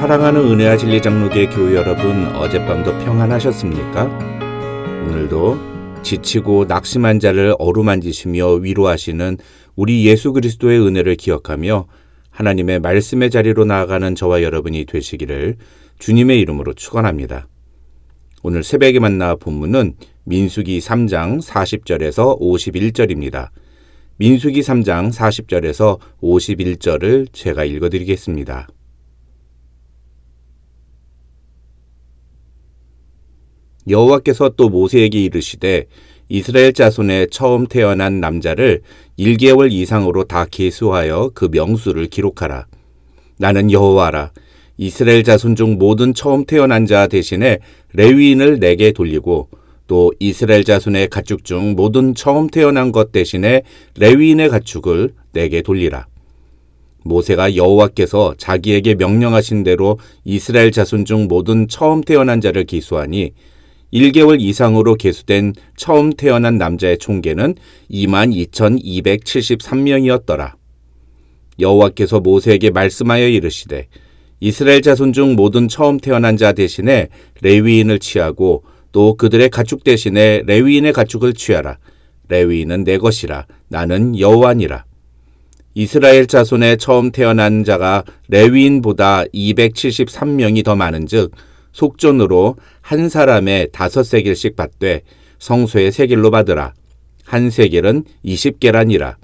사랑하는 은혜와 진리 장로교회 교회 여러분, 어젯밤도 평안하셨습니까? 오늘도 지치고 낙심한 자를 어루만지시며 위로하시는 우리 예수 그리스도의 은혜를 기억하며 하나님의 말씀의 자리로 나아가는 저와 여러분이 되시기를 주님의 이름으로 축원합니다. 오늘 새벽에 만나 본문은 민수기 3장 40절에서 51절입니다. 민수기 3장 40절에서 51절을 제가 읽어드리겠습니다. 여호와께서 또 모세에게 이르시되 이스라엘 자손의 처음 태어난 남자를 1개월 이상으로 다 계수하여 그 명수를 기록하라. 나는 여호와라. 이스라엘 자손 중 모든 처음 태어난 자 대신에 레위인을 내게 돌리고 또 이스라엘 자손의 가축 중 모든 처음 태어난 것 대신에 레위인의 가축을 내게 돌리라. 모세가 여호와께서 자기에게 명령하신 대로 이스라엘 자손 중 모든 처음 태어난 자를 기수하니 1개월 이상으로 계수된 처음 태어난 남자의 총계는 22,273명이었더라. 여호와께서 모세에게 말씀하여 이르시되 이스라엘 자손 중 모든 처음 태어난 자 대신에 레위인을 취하고 또 그들의 가축 대신에 레위인의 가축을 취하라. 레위인은 내 것이라. 나는 여호와니라. 이스라엘 자손의 처음 태어난 자가 레위인보다 273명이 더 많은즉 속전으로 한 사람의 5세겔씩 받되 성소의 세겔로 받으라. 한 세겔은 20계란이라.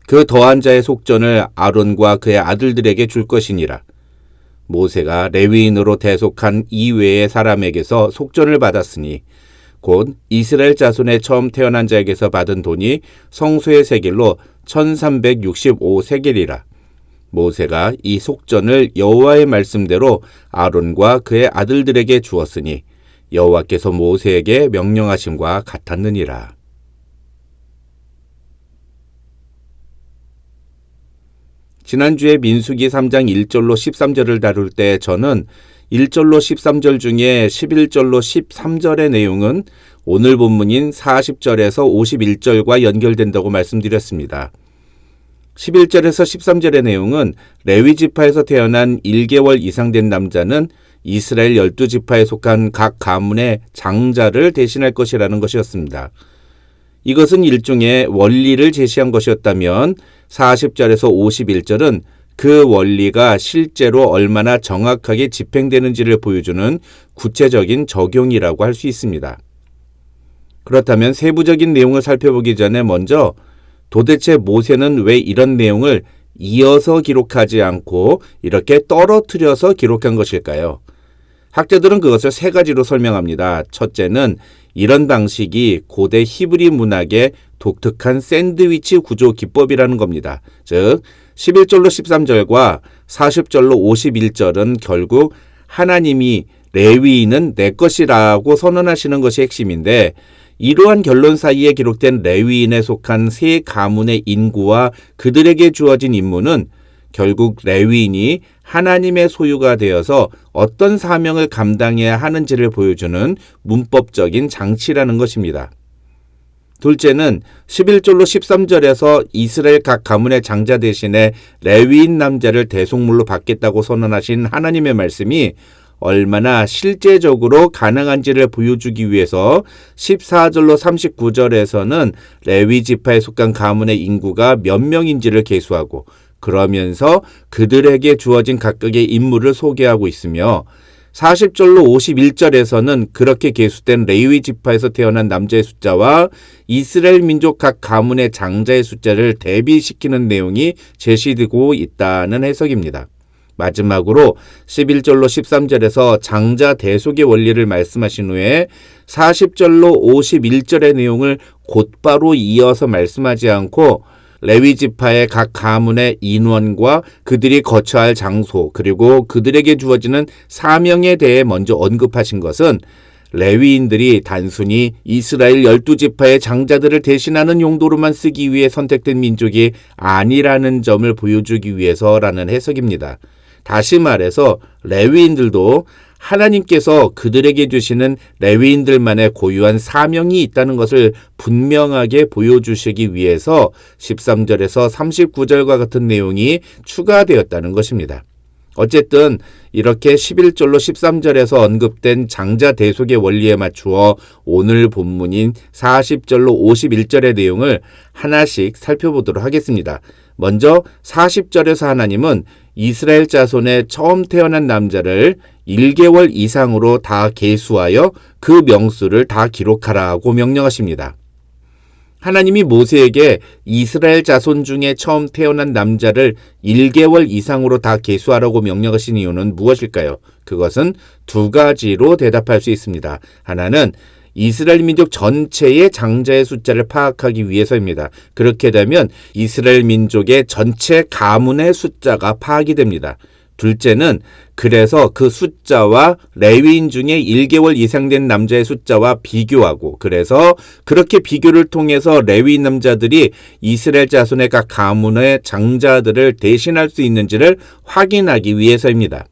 그 더한 자의 속전을 아론과 그의 아들들에게 줄 것이니라. 모세가 레위인으로 대속한 이외의 사람에게서 속전을 받았으니 곧 이스라엘 자손의 처음 태어난 자에게서 받은 돈이 성소의 세겔로 1365세겔이라. 모세가 이 속전을 여호와의 말씀대로 아론과 그의 아들들에게 주었으니 여호와께서 모세에게 명령하심과 같았느니라. 지난주에 민수기 3장 1절로 13절을 다룰 때 저는 1절로 13절 중에 11절로 13절의 내용은 오늘 본문인 40절에서 51절과 연결된다고 말씀드렸습니다. 11절에서 13절의 내용은 레위 지파에서 태어난 1개월 이상 된 남자는 이스라엘 12지파에 속한 각 가문의 장자를 대신할 것이라는 것이었습니다. 이것은 일종의 원리를 제시한 것이었다면 40절에서 51절은 그 원리가 실제로 얼마나 정확하게 집행되는지를 보여주는 구체적인 적용이라고 할 수 있습니다. 그렇다면 세부적인 내용을 살펴보기 전에 먼저 도대체 모세는 왜 이런 내용을 이어서 기록하지 않고 이렇게 떨어뜨려서 기록한 것일까요? 학자들은 그것을 세 가지로 설명합니다. 첫째는 이런 방식이 고대 히브리 문학의 독특한 샌드위치 구조 기법이라는 겁니다. 즉 11절로 13절과 40절로 51절은 결국 하나님이 레위인은 내 것이라고 선언하시는 것이 핵심인데 이러한 결론 사이에 기록된 레위인에 속한 세 가문의 인구와 그들에게 주어진 임무는 결국 레위인이 하나님의 소유가 되어서 어떤 사명을 감당해야 하는지를 보여주는 문법적인 장치라는 것입니다. 둘째는 11절로 13절에서 이스라엘 각 가문의 장자 대신에 레위인 남자를 대속물로 받겠다고 선언하신 하나님의 말씀이 얼마나 실제적으로 가능한지를 보여주기 위해서 14절로 39절에서는 레위 지파에 속한 가문의 인구가 몇 명인지를 계수하고 그러면서 그들에게 주어진 각각의 임무를 소개하고 있으며 40절로 51절에서는 그렇게 계수된 레위 지파에서 태어난 남자의 숫자와 이스라엘 민족 각 가문의 장자의 숫자를 대비시키는 내용이 제시되고 있다는 해석입니다. 마지막으로 11절로 13절에서 장자 대속의 원리를 말씀하신 후에 40절로 51절의 내용을 곧바로 이어서 말씀하지 않고 레위 지파의 각 가문의 인원과 그들이 거처할 장소 그리고 그들에게 주어지는 사명에 대해 먼저 언급하신 것은 레위인들이 단순히 이스라엘 12지파의 장자들을 대신하는 용도로만 쓰기 위해 선택된 민족이 아니라는 점을 보여주기 위해서라는 해석입니다. 다시 말해서 레위인들도 하나님께서 그들에게 주시는 레위인들만의 고유한 사명이 있다는 것을 분명하게 보여주시기 위해서 13절에서 39절과 같은 내용이 추가되었다는 것입니다. 어쨌든 이렇게 11절로 13절에서 언급된 장자 대속의 원리에 맞추어 오늘 본문인 40절로 51절의 내용을 하나씩 살펴보도록 하겠습니다. 먼저 40절에서 하나님은 이스라엘 자손의 처음 태어난 남자를 1개월 이상으로 다 계수하여 그 명수를 다 기록하라고 명령하십니다. 하나님이 모세에게 이스라엘 자손 중에 처음 태어난 남자를 1개월 이상으로 다 계수하라고 명령하신 이유는 무엇일까요? 그것은 두 가지로 대답할 수 있습니다. 하나는 이스라엘 민족 전체의 장자의 숫자를 파악하기 위해서입니다. 그렇게 되면 이스라엘 민족의 전체 가문의 숫자가 파악이 됩니다. 둘째는 그래서 그 숫자와 레위인 중에 1개월 이상 된 남자의 숫자와 비교하고, 그래서 그렇게 비교를 통해서 레위인 남자들이 이스라엘 자손의 각 가문의 장자들을 대신할 수 있는지를 확인하기 위해서입니다.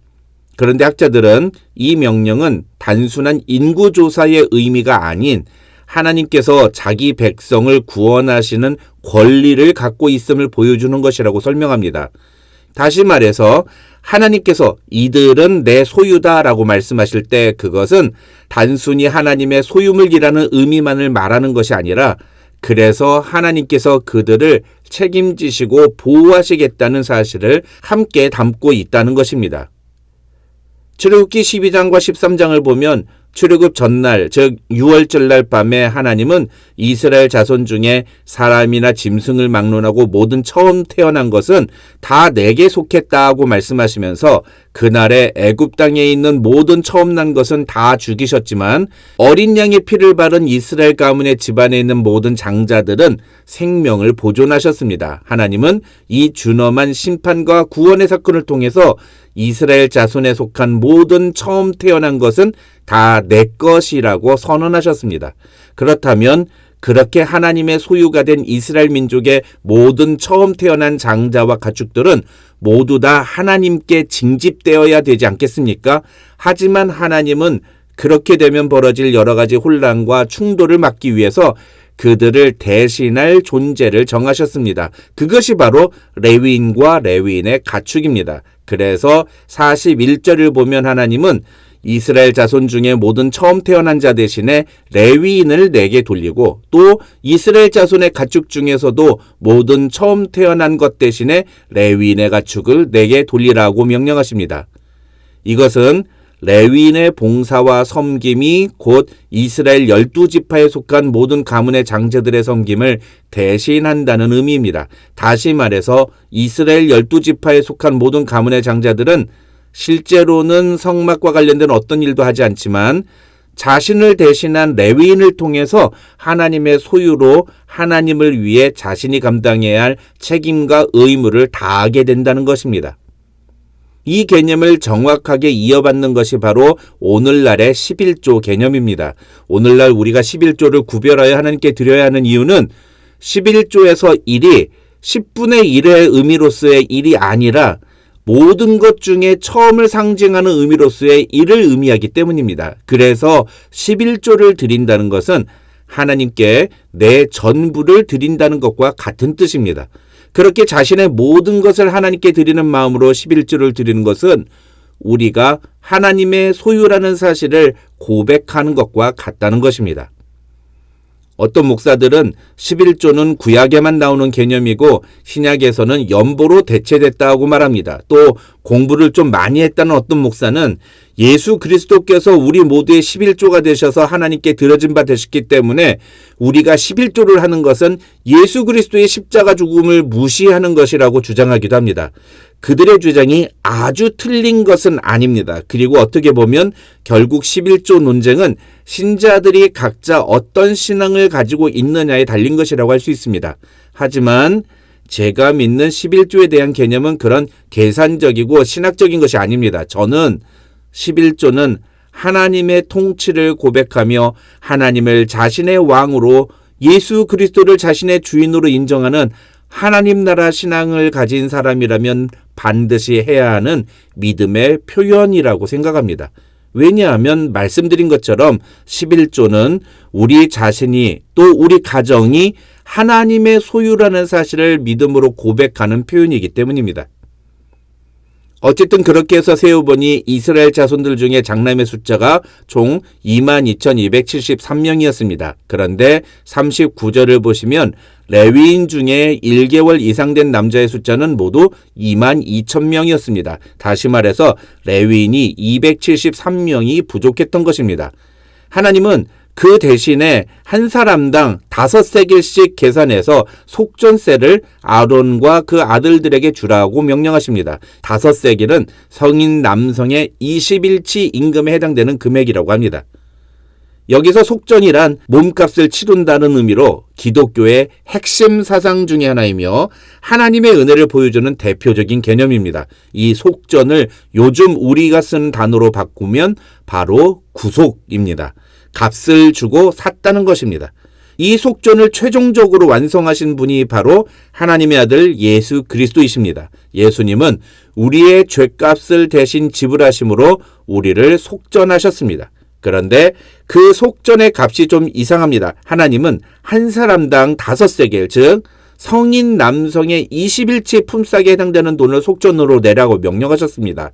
그런데 학자들은 이 명령은 단순한 인구조사의 의미가 아닌 하나님께서 자기 백성을 구원하시는 권리를 갖고 있음을 보여주는 것이라고 설명합니다. 다시 말해서 하나님께서 이들은 내 소유다라고 말씀하실 때 그것은 단순히 하나님의 소유물이라는 의미만을 말하는 것이 아니라 그래서 하나님께서 그들을 책임지시고 보호하시겠다는 사실을 함께 담고 있다는 것입니다. 출애굽기 12장과 13장을 보면 출애굽 전날, 즉 6월절 날 밤에 하나님은 이스라엘 자손 중에 사람이나 짐승을 막론하고 모든 처음 태어난 것은 다 내게 속했다고 말씀하시면서 그날에 애굽 땅에 있는 모든 처음 난 것은 다 죽이셨지만 어린 양의 피를 바른 이스라엘 가문의 집안에 있는 모든 장자들은 생명을 보존하셨습니다. 하나님은 이 준엄한 심판과 구원의 사건을 통해서 이스라엘 자손에 속한 모든 처음 태어난 것은 다 내 것이라고 선언하셨습니다. 그렇다면 그렇게 하나님의 소유가 된 이스라엘 민족의 모든 처음 태어난 장자와 가축들은 모두 다 하나님께 징집되어야 되지 않겠습니까? 하지만 하나님은 그렇게 되면 벌어질 여러 가지 혼란과 충돌을 막기 위해서 그들을 대신할 존재를 정하셨습니다. 그것이 바로 레위인과 레위인의 가축입니다. 그래서 41절을 보면 하나님은 이스라엘 자손 중에 모든 처음 태어난 자 대신에 레위인을 내게 돌리고 또 이스라엘 자손의 가축 중에서도 모든 처음 태어난 것 대신에 레위인의 가축을 내게 돌리라고 명령하십니다. 이것은 레위인의 봉사와 섬김이 곧 이스라엘 12지파에 속한 모든 가문의 장자들의 섬김을 대신한다는 의미입니다. 다시 말해서 이스라엘 12지파에 속한 모든 가문의 장자들은 실제로는 성막과 관련된 어떤 일도 하지 않지만 자신을 대신한 레위인을 통해서 하나님의 소유로 하나님을 위해 자신이 감당해야 할 책임과 의무를 다하게 된다는 것입니다. 이 개념을 정확하게 이어받는 것이 바로 오늘날의 11조 개념입니다. 오늘날 우리가 11조를 구별하여 하나님께 드려야 하는 이유는 11조에서 1이 10분의 1의 의미로서의 1이 아니라 모든 것 중에 처음을 상징하는 의미로서의 1을 의미하기 때문입니다. 그래서 11조를 드린다는 것은 하나님께 내 전부를 드린다는 것과 같은 뜻입니다. 그렇게 자신의 모든 것을 하나님께 드리는 마음으로 11조를 드리는 것은 우리가 하나님의 소유라는 사실을 고백하는 것과 같다는 것입니다. 어떤 목사들은 11조는 구약에만 나오는 개념이고 신약에서는 연보로 대체됐다고 말합니다. 또 공부를 좀 많이 했다는 어떤 목사는 예수 그리스도께서 우리 모두의 11조가 되셔서 하나님께 드려진 바 되셨기 때문에 우리가 11조를 하는 것은 예수 그리스도의 십자가 죽음을 무시하는 것이라고 주장하기도 합니다. 그들의 주장이 아주 틀린 것은 아닙니다. 그리고 어떻게 보면 결국 11조 논쟁은 신자들이 각자 어떤 신앙을 가지고 있느냐에 달린 것이라고 할 수 있습니다. 하지만 제가 믿는 11조에 대한 개념은 그런 계산적이고 신학적인 것이 아닙니다. 저는 11조는 하나님의 통치를 고백하며 하나님을 자신의 왕으로 예수 그리스도를 자신의 주인으로 인정하는 하나님 나라 신앙을 가진 사람이라면 반드시 해야 하는 믿음의 표현이라고 생각합니다. 왜냐하면 말씀드린 것처럼 11조는 우리 자신이 또 우리 가정이 하나님의 소유라는 사실을 믿음으로 고백하는 표현이기 때문입니다. 어쨌든 그렇게 해서 세어보니 이스라엘 자손들 중에 장남의 숫자가 총 22,273명이었습니다. 그런데 39절을 보시면 레위인 중에 1개월 이상 된 남자의 숫자는 모두 22,000명이었습니다. 다시 말해서 레위인이 273명이 부족했던 것입니다. 하나님은 그 대신에 한 사람당 5세겔씩 계산해서 속전세를 아론과 그 아들들에게 주라고 명령하십니다. 5세겔은 성인 남성의 20일치 임금에 해당되는 금액이라고 합니다. 여기서 속전이란 몸값을 치른다는 의미로 기독교의 핵심 사상 중의 하나이며 하나님의 은혜를 보여주는 대표적인 개념입니다. 이 속전을 요즘 우리가 쓰는 단어로 바꾸면 바로 구속입니다. 값을 주고 샀다는 것입니다. 이 속전을 최종적으로 완성하신 분이 바로 하나님의 아들 예수 그리스도이십니다. 예수님은 우리의 죄값을 대신 지불하심으로 우리를 속전하셨습니다. 그런데 그 속전의 값이 좀 이상합니다. 하나님은 한 사람당 5세겔, 즉 성인 남성의 20일치 품삯에 해당되는 돈을 속전으로 내라고 명령하셨습니다.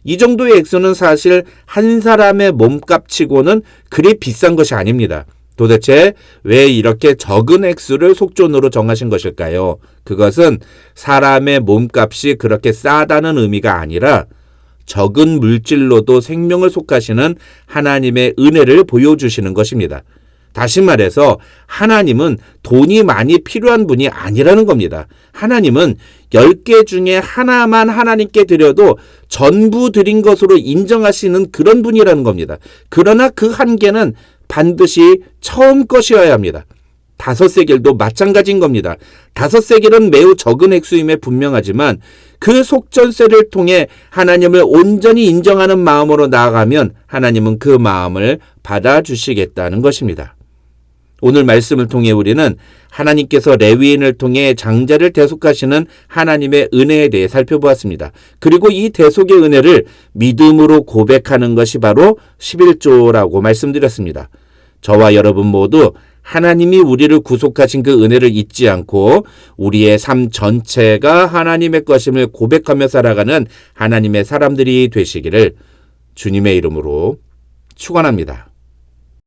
이 정도의 액수는 사실 한 사람의 몸값치고는 그리 비싼 것이 아닙니다. 도대체 왜 이렇게 적은 액수를 속전으로 정하신 것일까요? 그것은 사람의 몸값이 그렇게 싸다는 의미가 아니라 적은 물질로도 생명을 속하시는 하나님의 은혜를 보여주시는 것입니다. 다시 말해서 하나님은 돈이 많이 필요한 분이 아니라는 겁니다. 하나님은 10개 중에 하나만 하나님께 드려도 전부 드린 것으로 인정하시는 그런 분이라는 겁니다. 그러나 그 한 개는 반드시 처음 것이어야 합니다. 5세겔도 마찬가지인 겁니다. 5세겔은 매우 적은 액수임에 분명하지만 그 속전세를 통해 하나님을 온전히 인정하는 마음으로 나아가면 하나님은 그 마음을 받아주시겠다는 것입니다. 오늘 말씀을 통해 우리는 하나님께서 레위인을 통해 장자를 대속하시는 하나님의 은혜에 대해 살펴보았습니다. 그리고 이 대속의 은혜를 믿음으로 고백하는 것이 바로 11조라고 말씀드렸습니다. 저와 여러분 모두 하나님이 우리를 구속하신 그 은혜를 잊지 않고 우리의 삶 전체가 하나님의 것임을 고백하며 살아가는 하나님의 사람들이 되시기를 주님의 이름으로 축원합니다.